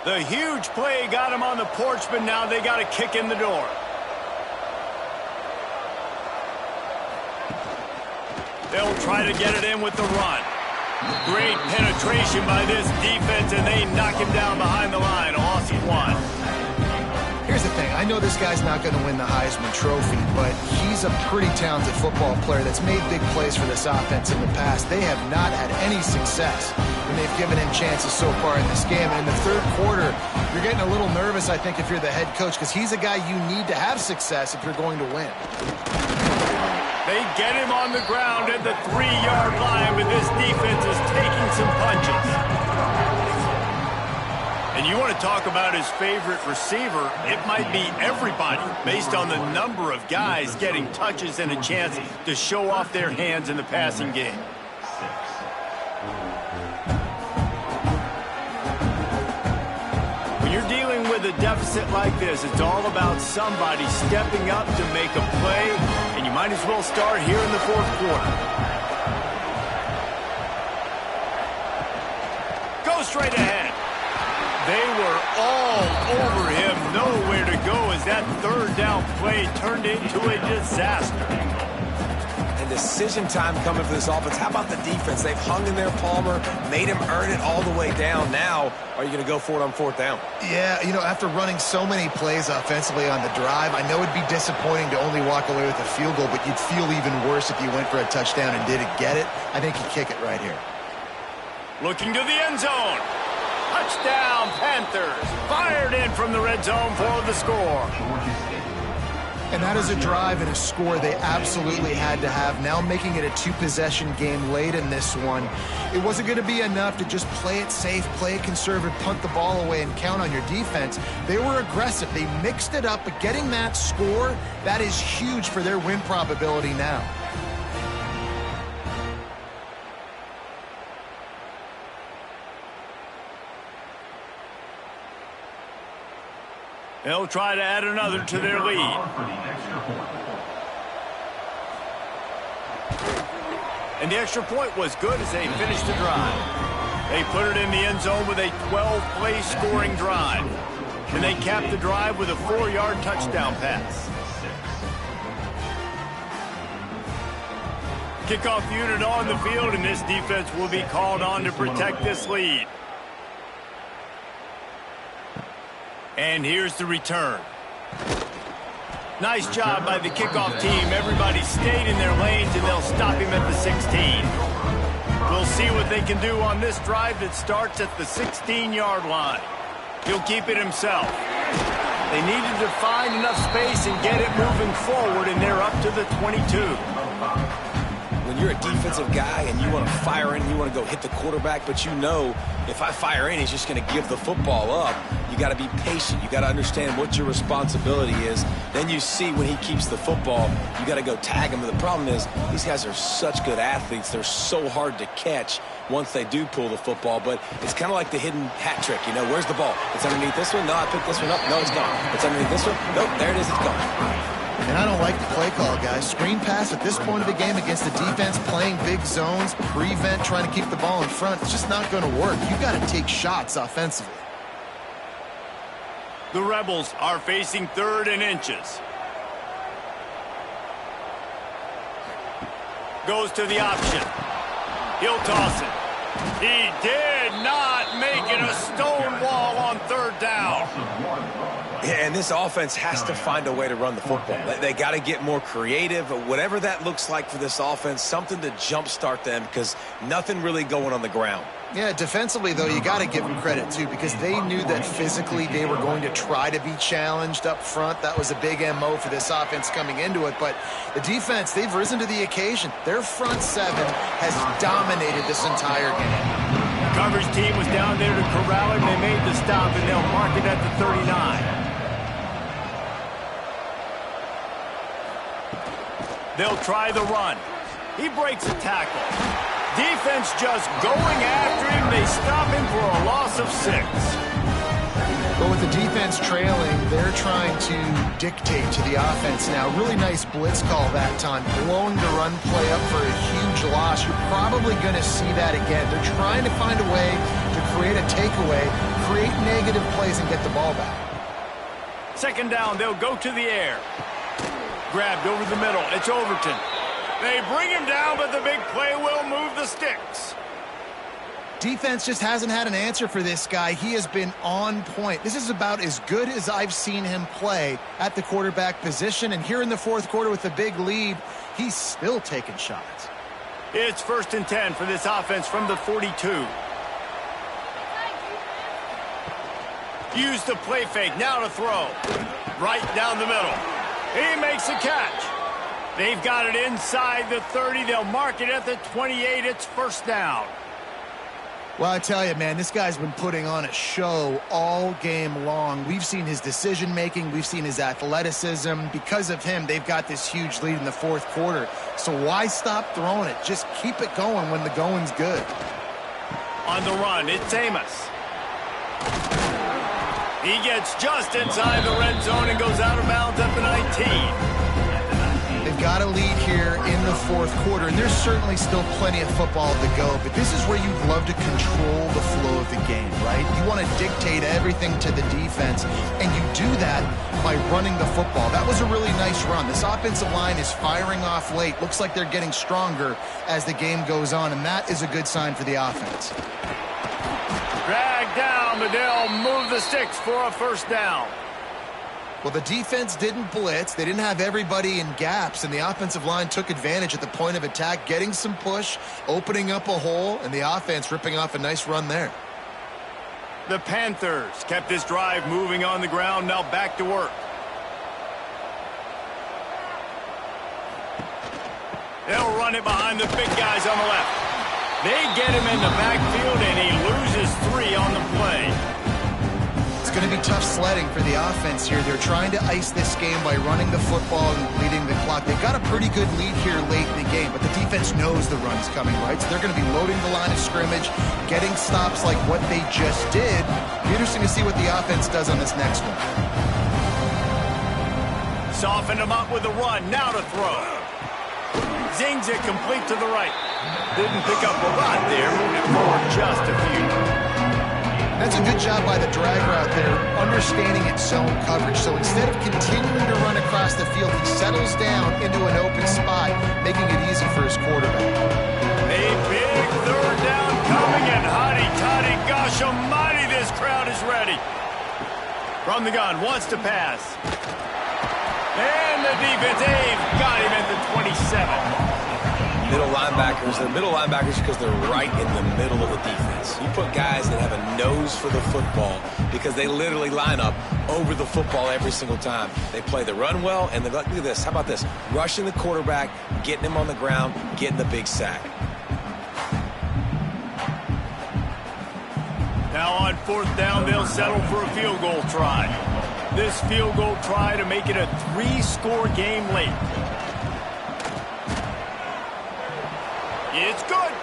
The huge play got him on the porch, but now they got to kick in the door. They'll try to get it in with the run. Great penetration by this defense, and they knock him down behind the line. Loss of one. Here's the thing. I know this guy's not going to win the Heisman Trophy, but he's a pretty talented football player that's made big plays for this offense in the past. They have not had any success when they've given him chances so far in this game. And in the third quarter, you're getting a little nervous, I think, if you're the head coach, because he's a guy you need to have success if you're going to win. They get him on the ground at the 3-yard line, but this defense is taking some punches. And you want to talk about his favorite receiver, it might be everybody based on the number of guys getting touches and a chance to show off their hands in the passing game. When you're dealing with a deficit like this, it's all about somebody stepping up to make a play, and you might as well start here in the fourth quarter. Go straight ahead. They were all over him, nowhere to go as that third down play turned into a disaster. And decision time coming for this offense. How about the defense? They've hung in there, Palmer, made him earn it all the way down. Now, are you going to go for it on fourth down? Yeah, you know, after running so many plays offensively on the drive, I know it'd be disappointing to only walk away with a field goal, but you'd feel even worse if you went for a touchdown and didn't get it. I think you kick it right here. Looking to the end zone. Touchdown, Panthers. Fired in from the red zone for the score. And that is a drive and a score they absolutely had to have. Now making it a two-possession game late in this one. It wasn't going to be enough to just play it safe, play it conservative, punt the ball away, and count on your defense. They were aggressive. They mixed it up, but getting that score, that is huge for their win probability now. They'll try to add another to their lead. And the extra point was good as they finished the drive. They put it in the end zone with a 12-play scoring drive. And they capped the drive with a 4-yard touchdown pass. Kickoff unit on the field, and this defense will be called on to protect this lead. And here's the return. Nice job by the kickoff team. Everybody stayed in their lanes, and they'll stop him at the 16. We'll see what they can do on this drive that starts at the 16-yard line. He'll keep it himself. They needed to find enough space and get it moving forward, and they're up to the 22. When you're a defensive guy and you want to fire in, you want to go hit the quarterback, but you know if I fire in, he's just going to give the football up. You got to be patient. You got to understand what your responsibility is. Then you see when he keeps the football, you got to go tag him. But the problem is these guys are such good athletes. They're so hard to catch once they do pull the football. But it's kind of like the hidden hat trick. You know, where's the ball? It's underneath this one. No, I picked this one up. No, it's gone. It's underneath this one. Nope, there it is. It's gone. And I don't like the play call, guys. Screen pass at this point of the game against the defense, playing big zones, prevent, trying to keep the ball in front. It's just not going to work. You've got to take shots offensively. The Rebels are facing 3rd and inches. Goes to the option. He'll toss it. He did not make it a stone wall on 3rd down. Yeah, and this offense has to find a way to run the football. They got to get more creative, whatever that looks like for this offense, something to jumpstart them because nothing really going on the ground. Yeah, defensively, though, you got to give them credit, too, because they knew that physically they were going to try to be challenged up front. That was a big MO for this offense coming into it. But the defense, they've risen to the occasion. Their front seven has dominated this entire game. The coverage team was down there to corral him. They made the stop, and they'll mark it at the 39. They'll try the run. He breaks a tackle. Defense just going after him. They stop him for a loss of 6. But with the defense trailing, they're trying to dictate to the offense now. Really nice blitz call that time. Blowing the run play up for a huge loss. You're probably going to see that again. They're trying to find a way to create a takeaway, create negative plays, and get the ball back. 2nd down, they'll go to the air. Grabbed over the middle. It's Overton. They bring him down, but the big play will move the sticks. Defense just hasn't had an answer for this guy. He has been on point. This is about as good as I've seen him play at the quarterback position. And here in the 4th quarter with a big lead, he's still taking shots. It's 1st and 10 for this offense from the 42. Use the play fake. Now to throw. Right down the middle. He makes a catch. They've got it inside the 30. They'll mark it at the 28. It's 1st down. Well, I tell you, man, this guy's been putting on a show all game long. We've seen his decision-making. We've seen his athleticism. Because of him, they've got this huge lead in the fourth quarter. So why stop throwing it? Just keep it going when the going's good. On the run, it's Amos. He gets just inside the red zone and goes out of bounds at the 19. They've got a lead here in the fourth quarter, and there's certainly still plenty of football to go, but this is where you'd love to control the flow of the game, right? You want to dictate everything to the defense, and you do that by running the football. That was a really nice run. This offensive line is firing off late. Looks like they're getting stronger as the game goes on, and that is a good sign for the offense. Drag down, but they'll move the sticks for a first down. Well, the defense didn't blitz. They didn't have everybody in gaps, and the offensive line took advantage at the point of attack, getting some push, opening up a hole, and the offense ripping off a nice run there. The Panthers kept this drive moving on the ground, now back to work. They'll run it behind the big guys on the left. They get him in the backfield, and he loses 3 on the play. It's going to be tough sledding for the offense here. They're trying to ice this game by running the football and leading the clock. They've got a pretty good lead here late in the game, but the defense knows the run's coming, right? So they're going to be loading the line of scrimmage, getting stops like what they just did. Be interesting to see what the offense does on this next one. Soften him up with the run. Now to throw. Zings it complete to the right. Didn't pick up a lot there. Moving forward just a few. That's a good job by the drag route there, understanding its zone coverage. So instead of continuing to run across the field, he settles down into an open spot, making it easy for his quarterback. A big third down coming, and hotty-toddy, gosh almighty, this crowd is ready. From the gun, wants to pass. And the defense, they've got him at the 27. Middle linebackers, they're middle linebackers because they're right in the middle of the defense. You put guys that have a nose for the football because they literally line up over the football every single time. They play the run well, and look at this. How about this? Rushing the quarterback, getting him on the ground, getting the big sack. Now on fourth down, they'll settle for a field goal try. This field goal try to make it a 3-score game late. It's good.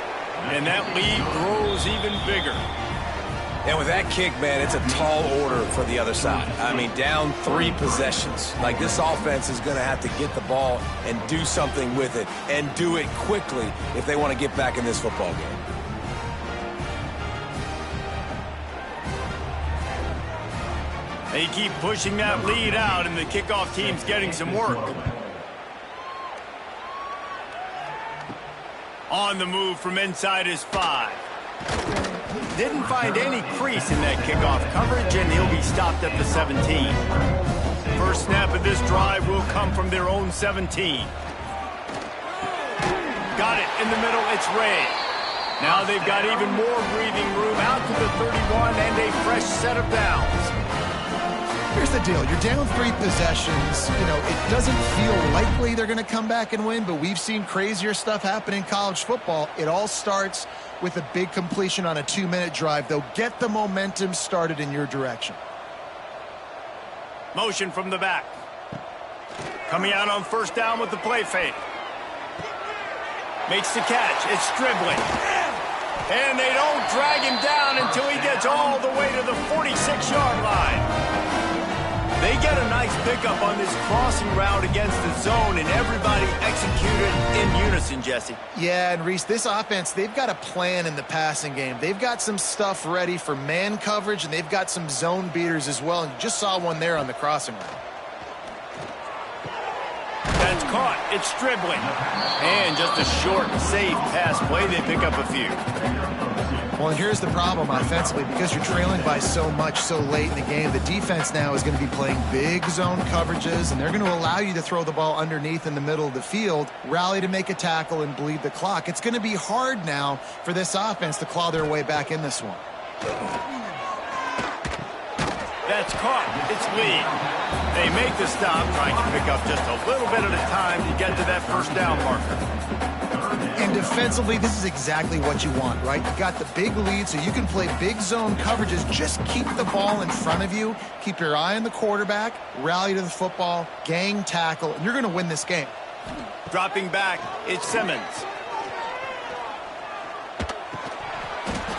And that lead grows even bigger. And with that kick, man, it's a tall order for the other side. I mean, down 3 possessions. Like, this offense is going to have to get the ball and do something with it, and do it quickly if they want to get back in this football game. They keep pushing that lead out, and the kickoff team's getting some work. On the move from inside his 5. Didn't find any crease in that kickoff coverage, and he'll be stopped at the 17. First snap of this drive will come from their own 17. Got it in the middle, it's Ray. Now they've got even more breathing room out to the 31 and a fresh set of downs. Here's the deal. You're down 3 possessions. You know, it doesn't feel likely they're going to come back and win, but we've seen crazier stuff happen in college football. It all starts with a big completion on a 2-minute drive. They'll get the momentum started in your direction. Motion from the back. Coming out on first down with the play fake. Makes the catch. It's dribbling. And they don't drag him down until he gets all the way to the 46-yard line. They get a nice pickup on this crossing route against the zone, and everybody executed in unison, Jesse. Yeah, and Reese, this offense, they've got a plan in the passing game. They've got some stuff ready for man coverage, and they've got some zone beaters as well, and you just saw one there on the crossing route. That's caught. It's dribbling. And just a short, safe pass play. They pick up a few. Well, and here's the problem offensively. Because you're trailing by so much so late in the game, the defense now is going to be playing big zone coverages, and they're going to allow you to throw the ball underneath in the middle of the field, rally to make a tackle, and bleed the clock. It's going to be hard now for this offense to claw their way back in this one. That's caught. It's Lee. They make the stop, trying to pick up just a little bit at a time to get to that first down marker. And defensively, this is exactly what you want, right? You got the big lead, so you can play big zone coverages. Just keep the ball in front of you. Keep your eye on the quarterback. Rally to the football. Gang tackle. And you're going to win this game. Dropping back, it's Simmons.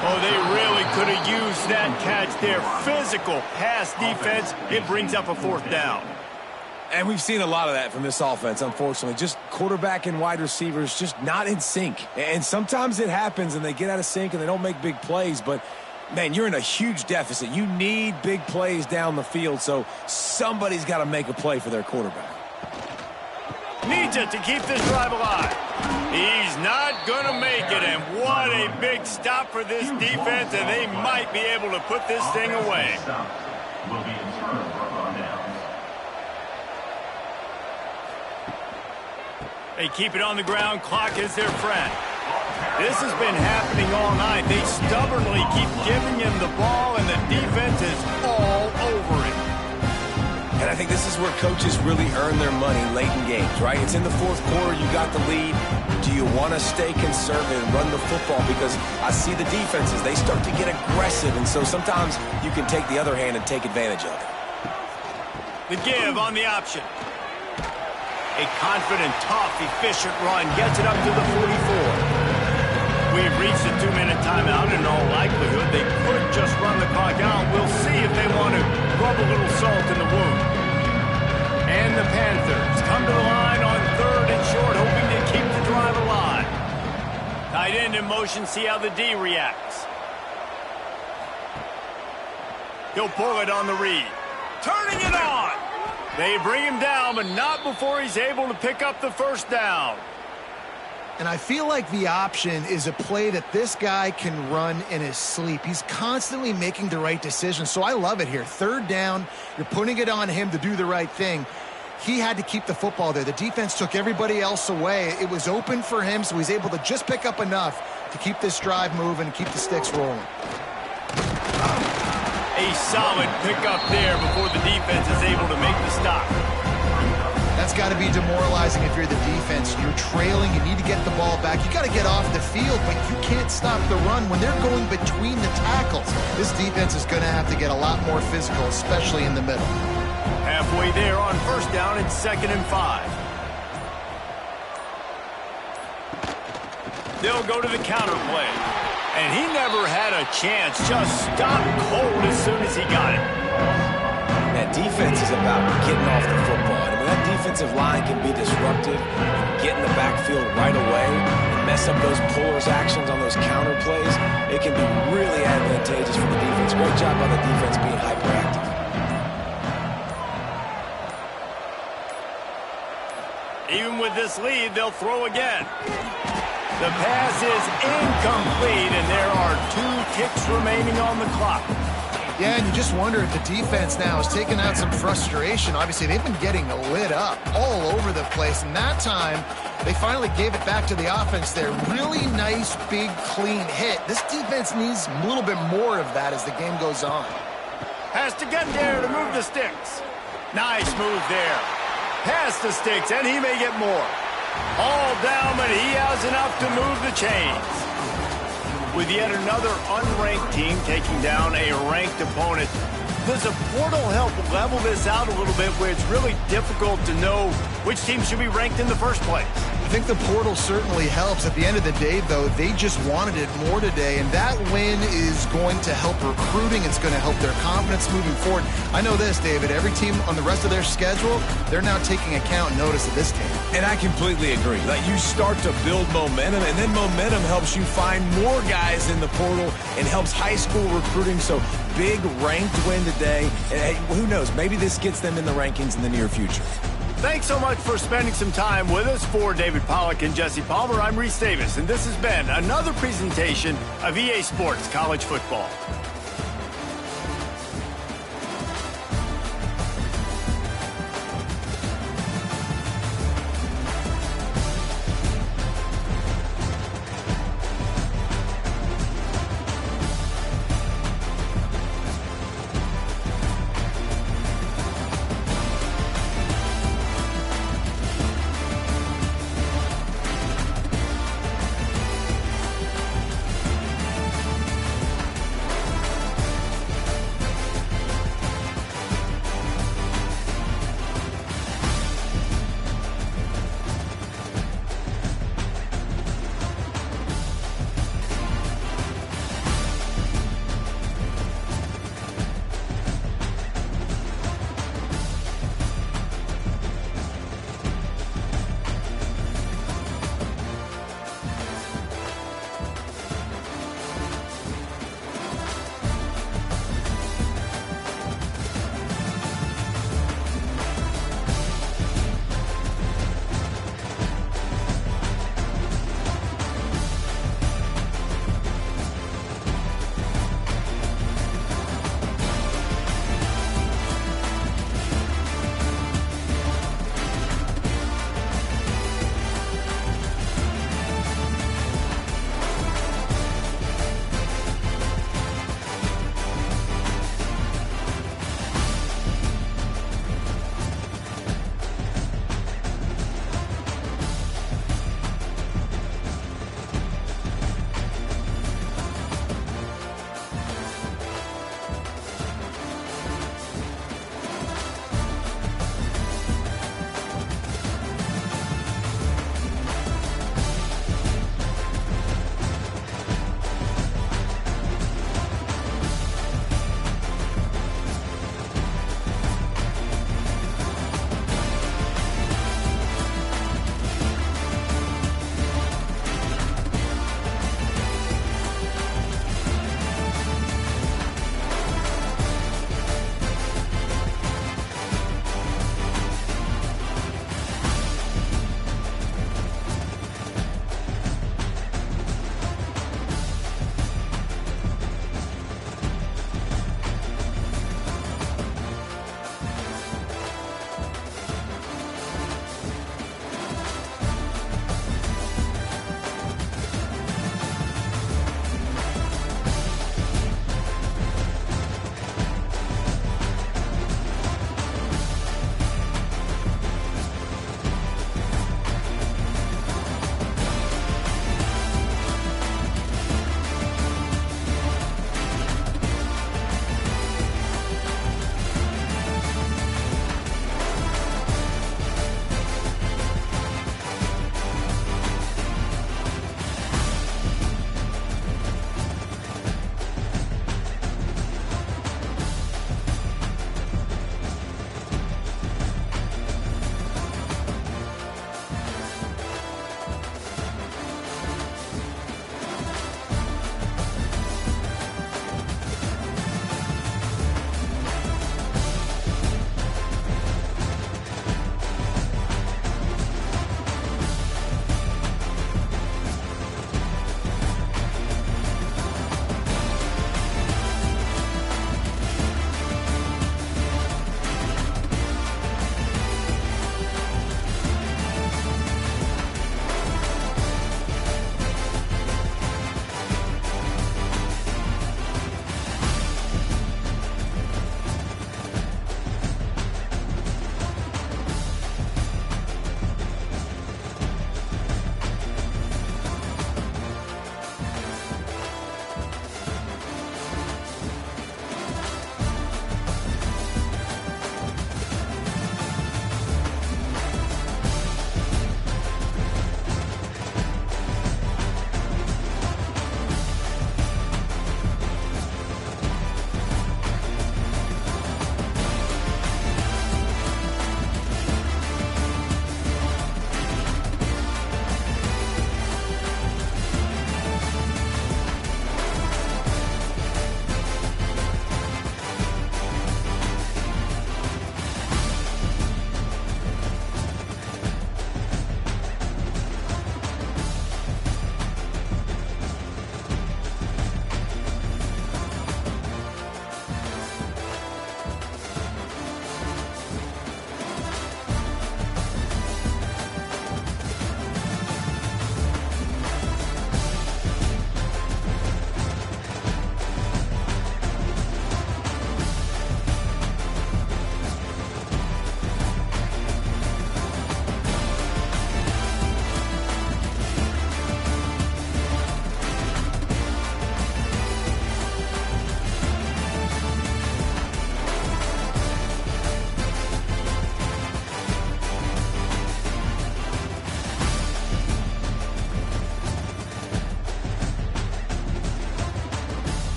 Oh, they really could have used that catch there. Physical pass defense. It brings up a 4th down. And we've seen a lot of that from this offense, unfortunately. Just quarterback and wide receivers just not in sync. And sometimes it happens and they get out of sync and they don't make big plays. But, man, you're in a huge deficit. You need big plays down the field, so somebody's got to make a play for their quarterback. Needs it to keep this drive alive. He's not going to make it, and what a big stop for this defense, and they might be able to put this thing away. They keep it on the ground. Clock is their friend. This has been happening all night. They stubbornly keep giving him the ball, and the defense is all over it. And I think this is where coaches really earn their money late in games, right? It's in the 4th quarter. You got the lead. Do you want to stay conservative and run the football? Because I see the defenses. They start to get aggressive, and so sometimes you can take the other hand and take advantage of it. The give on the option. A confident, tough, efficient run gets it up to the 44. We've reached the 2-minute timeout. In all likelihood, they could just run the clock out. We'll see if they want to rub a little salt in the wound. And the Panthers come to the line on 3rd and short, hoping to keep the drive alive. Tight end in motion, see how the D reacts. He'll pull it on the read. Turning it on! They bring him down, but not before he's able to pick up the 1st down. And I feel like the option is a play that this guy can run in his sleep. He's constantly making the right decision, so I love it here. 3rd down, you're putting it on him to do the right thing. He had to keep the football there. The defense took everybody else away. It was open for him, so he's able to just pick up enough to keep this drive moving and keep the sticks rolling. A solid pickup there before the defense is able to make the stop. That's got to be demoralizing if you're the defense. You're trailing. You need to get the ball back. You got to get off the field, but you can't stop the run when they're going between the tackles. This defense is going to have to get a lot more physical, especially in the middle. Halfway there on 1st down and 2nd and 5. They'll go to the counter play. And he never had a chance. Just stopped cold as soon as he got it. That defense is about getting off the football. And when that defensive line can be disruptive and get in the backfield right away and mess up those pullers actions on those counter plays, it can be really advantageous for the defense. Great job by the defense being hyperactive. Even with this lead, they'll throw again. The pass is incomplete, and there are 2 ticks remaining on the clock. Yeah, and you just wonder if the defense now is taking out some frustration. Obviously, they've been getting lit up all over the place, and that time, they finally gave it back to the offense there. Really nice, big, clean hit. This defense needs a little bit more of that as the game goes on. Has to get there to move the sticks. Nice move there. Past the sticks, and he may get more. All down, but he has enough to move the chains. With yet another unranked team taking down a ranked opponent, does a portal help level this out a little bit where it's really difficult to know which team should be ranked in the first place? I think the portal certainly helps. At the end of the day, though, they just wanted it more today, and that win is going to help recruiting. It's going to help their confidence moving forward. I know this, David, every team on the rest of their schedule, they're now taking account and notice of this team. And I completely agree. Like, you start to build momentum, and then momentum helps you find more guys in the portal and helps high school recruiting. So big ranked win today. And hey, who knows, maybe this gets them in the rankings in the near future. Thanks so much for spending some time with us. For David Pollack and Jesse Palmer, I'm Reese Davis, and this has been another presentation of EA Sports College Football.